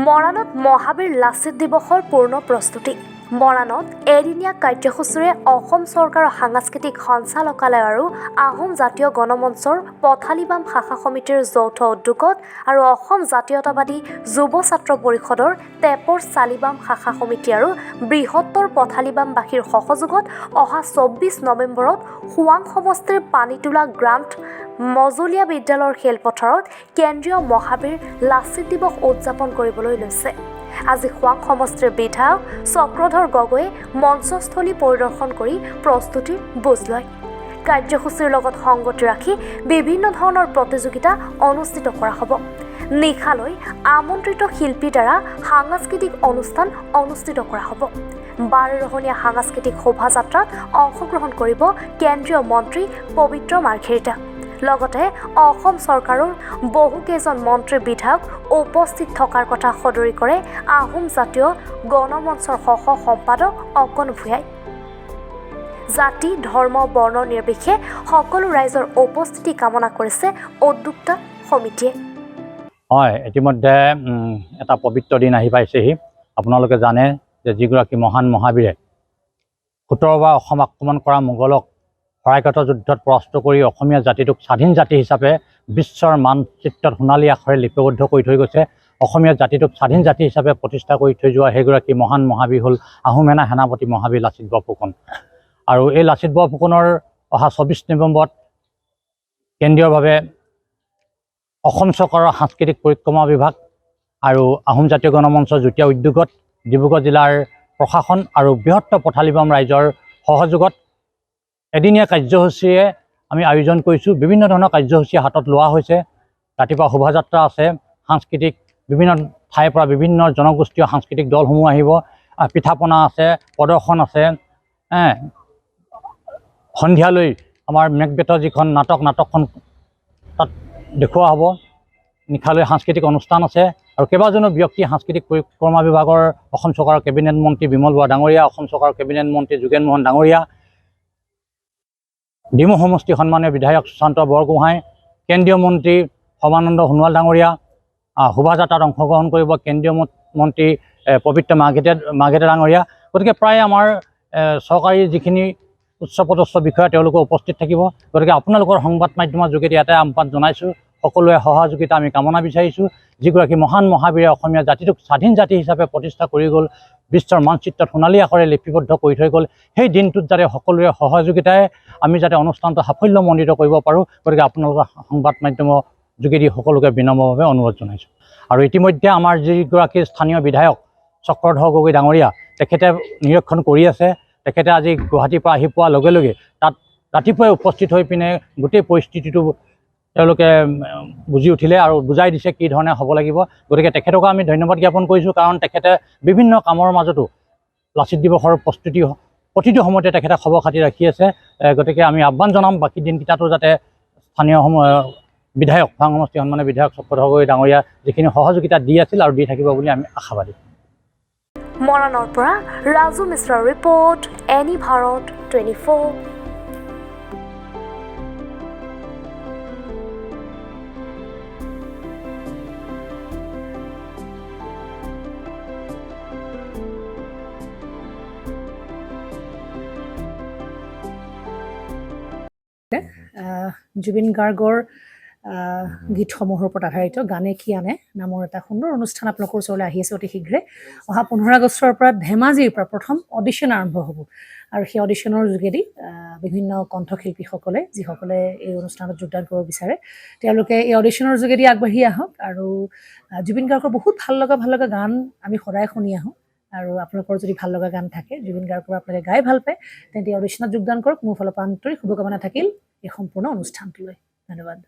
মৰাণত মহাবীৰ লাচিত দিৱসৰ পূৰ্ণ প্ৰস্তুতি। মৰাণত এদিনীয়া কাৰ্যসূচীৰে অসম চৰকাৰৰ সাংস্কৃতিক সঞ্চালকালয় আৰু আহোম জাতীয় গণমঞ্চৰ পথালিবাম শাখা সমিতিৰ যৌথ উদ্যোগত আৰু অসম জাতীয়তাবাদী যুৱ ছাত্ৰ পৰিষদৰ টেপৰ চালিবাম শাখা সমিতি আৰু বৃহত্তৰ পথালিবামবাসীৰ সহযোগত অহা ২৪ নৱেম্বৰত খোৱাং সমষ্টিৰ পানীতোলা গ্ৰাণ্ট মজলীয়া বিদ্যালয়ৰ খেলপথাৰত কেন্দ্ৰীয় মহাবীৰ লাচিত দিৱস উদযাপন কৰিবলৈ লৈছে। আজি খোৱাং সমষ্টিৰ বিধায়ক চক্ৰধৰ গগৈয়ে মঞ্চস্থলী পৰিদৰ্শন কৰি প্ৰস্তুতিৰ বুজ লয়। কাৰ্যসূচীৰ লগত সংগতি ৰাখি বিভিন্ন ধৰণৰ প্ৰতিযোগিতা অনুষ্ঠিত কৰা হ'ব। নিশালৈ আমন্ত্ৰিত শিল্পীৰ দ্বাৰা সাংস্কৃতিক অনুষ্ঠান অনুষ্ঠিত কৰা হ'ব। 12ৰহণীয়া সাংস্কৃতিক শোভাযাত্ৰাত অংশগ্ৰহণ কৰিব কেন্দ্ৰীয় মন্ত্ৰী পবিত্ৰ মাৰ্ঘেৰিটা। লগতে অসম চৰকাৰৰ বহুকেইজন মন্ত্ৰী বিধায়ক উপস্থিত থকাৰ কথা সদৰি কৰে আহোম জাতীয় গণমঞ্চৰ সহ সম্পাদক অকণ ভূঞাই। জাতি ধৰ্ম বৰ্ণ নিৰ্বিশেষে সকলো ৰাইজৰ উপস্থিতি কামনা কৰিছে উদ্যোক্তা সমিতিয়ে। হয়, ইতিমধ্যে এটা পবিত্ৰ দিন আহি পাইছেহি। আপোনালোকে জানে যে যিগৰাকী মহান মহাবীৰে ১৭বাৰ অসম আক্ৰমণ কৰা মোগলক শৰাইঘাট যুদ্ধত পৰাস্ত কৰি অসমীয়া জাতিটোক স্বাধীন জাতি হিচাপে বিশ্বৰ মানচিত্ৰত সোণালী আখৰে লিপিবদ্ধ কৰি থৈ গৈছে। অসমীয়া জাতিটোক স্বাধীন জাতি হিচাপে প্ৰতিষ্ঠা কৰি থৈ যোৱা সেইগৰাকী মহান মহাবীৰ হ'ল আহোমেনা সেনাপতি মহাবীৰ লাচিত বৰফুকন। আৰু এই লাচিত বৰফুকনৰ অহা ২৪ নৱেম্বৰত কেন্দ্ৰীয়ভাৱে অসম চৰকাৰৰ সাংস্কৃতিক পৰিক্ৰমা বিভাগ আৰু আহোম জাতীয় গণমঞ্চৰ যুটীয়া উদ্যোগত ডিব্ৰুগড় জিলাৰ প্ৰশাসন আৰু বৃহত্তৰ পথালিবাম ৰাইজৰ সহযোগত এদিনীয়া কাৰ্যসূচীৰে আমি আয়োজন কৰিছোঁ। বিভিন্ন ধৰণৰ কাৰ্যসূচী হাতত লোৱা হৈছে। ৰাতিপুৱা শোভাযাত্ৰা আছে, সাংস্কৃতিক বিভিন্ন ঠাইৰ পৰা বিভিন্ন জনগোষ্ঠীয় সাংস্কৃতিক দলসমূহ আহিব, পিঠাপনা আছে, প্ৰদৰ্শন আছে। সন্ধিয়ালৈ আমাৰ মেকবেথৰ যিখন নাটকখন তাত দেখুওৱা হ'ব। নিশালৈ সাংস্কৃতিক অনুষ্ঠান আছে আৰু কেইবাজনো ব্যক্তি সাংস্কৃতিক পৰিক্ৰমা বিভাগৰ অসম চৰকাৰৰ কেবিনেট মন্ত্ৰী বিমল বৰা ডাঙৰীয়া, অসম চৰকাৰৰ কেবিনেট মন্ত্ৰী যোগেন মোহন ডাঙৰীয়া, ডিমৌ সমষ্টি সন্মানীয় বিধায়ক সুশান্ত বৰগোহাঁই, কেন্দ্ৰীয় মন্ত্ৰী সৰ্বানন্দ সোণোৱাল ডাঙৰীয়া। শোভাযাত্ৰাত অংশগ্ৰহণ কৰিব কেন্দ্ৰীয় মন্ত্ৰী পবিত্ৰ মাৰ্ঘেৰিটা ডাঙৰীয়া। গতিকে প্ৰায় আমাৰ চৰকাৰী যিখিনি উচ্চপদস্থ বিষয়া তেওঁলোকে উপস্থিত থাকিব। গতিকে আপোনালোকৰ সংবাদ মাধ্যমৰ যোগেদি এটাই আহ্বান জনাইছোঁ, সকলোৱে সহযোগিতা আমি কামনা বিচাৰিছোঁ। যিগৰাকী মহান মহাবীৰে অসমীয়া জাতিটোক স্বাধীন জাতি হিচাপে প্ৰতিষ্ঠা কৰি গ'ল, বিশ্বৰ মানচিত্ৰত সোণালী আখৰে লিপিবদ্ধ কৰি থৈ গ'ল, সেই দিনটোত যাতে সকলোৰে সহযোগিতাৰে আমি যাতে অনুষ্ঠানটো সাফল্যমণ্ডিত কৰিব পাৰোঁ। গতিকে আপোনালোকৰ সংবাদ মাধ্যমৰ যোগেদি সকলোকে বিনম্ৰভাৱে অনুৰোধ জনাইছোঁ। আৰু ইতিমধ্যে আমাৰ যিগৰাকী স্থানীয় বিধায়ক চক্ৰধৰ গগৈ ডাঙৰীয়া, তেখেতে নিৰীক্ষণ কৰি আছে। তেখেতে আজি গুৱাহাটীৰ পৰা আহি পোৱাৰ লগে লগে তাত ৰাতিপুৱাই উপস্থিত হৈ পিনে গোটেই পৰিস্থিতিটো তেওঁলোকে বুজি উঠিলে আৰু বুজাই দিছে কি ধৰণে হ'ব লাগিব। গতিকে তেখেতকো আমি ধন্যবাদ জ্ঞাপন কৰিছোঁ, কাৰণ তেখেতে বিভিন্ন কামৰ মাজতো লাচিত দিৱসৰ প্ৰস্তুতি প্ৰতিটো সময়তে তেখেতে খবৰ খাতি ৰাখি আছে। গতিকে আমি আহ্বান জনাম বাকী দিনকেইটাতো যাতে স্থানীয় বিধায়ক খোৱাং সমষ্টি সন্মানীয় বিধায়ক চক্ৰধৰ গগৈ ডাঙৰীয়া যিখিনি সহযোগিতা দি আছিল আৰু দি থাকিব বুলি আমি আশাবাদী। মৰাণৰ পৰা ৰাজু মিশ্ৰৰ ৰিপৰ্ট, এনি ভাৰত 24। জুবিন গাৰ্গৰ গীতসমূহৰ ওপৰত আধাৰিত গানে কি আনে নামৰ এটা সুন্দৰ অনুষ্ঠান আপোনালোকৰ ওচৰলৈ আহি আছে অতি শীঘ্ৰে। অহা 15 আগষ্টৰ পৰা ধেমাজিৰ পৰা প্ৰথম অডিশ্যন আৰম্ভ হ'ব আৰু সেই অডিশ্যনৰ যোগেদি বিভিন্ন কণ্ঠশিল্পীসকলে যিসকলে এই অনুষ্ঠানত যোগদান কৰিব বিচাৰে তেওঁলোকে এই অডিশ্যনৰ যোগেদি আগবাঢ়ি আহক। আৰু জুবিন গাৰ্গৰ বহুত ভাল লগা গান আমি সদায় শুনি আহোঁ। আৰু আপোনালোকৰ যদি ভাল লগা গান থাকে জুবিন গাৰ্গৰ আপোনালোকে গাই ভাল পায় তেন্তে অডিশ্যনত যোগদান কৰক। মোৰ ফালৰ পৰা আন্তৰিক শুভকামনা থাকিল এই সম্পূৰ্ণ অনুষ্ঠানটোলৈ। ধন্যবাদ।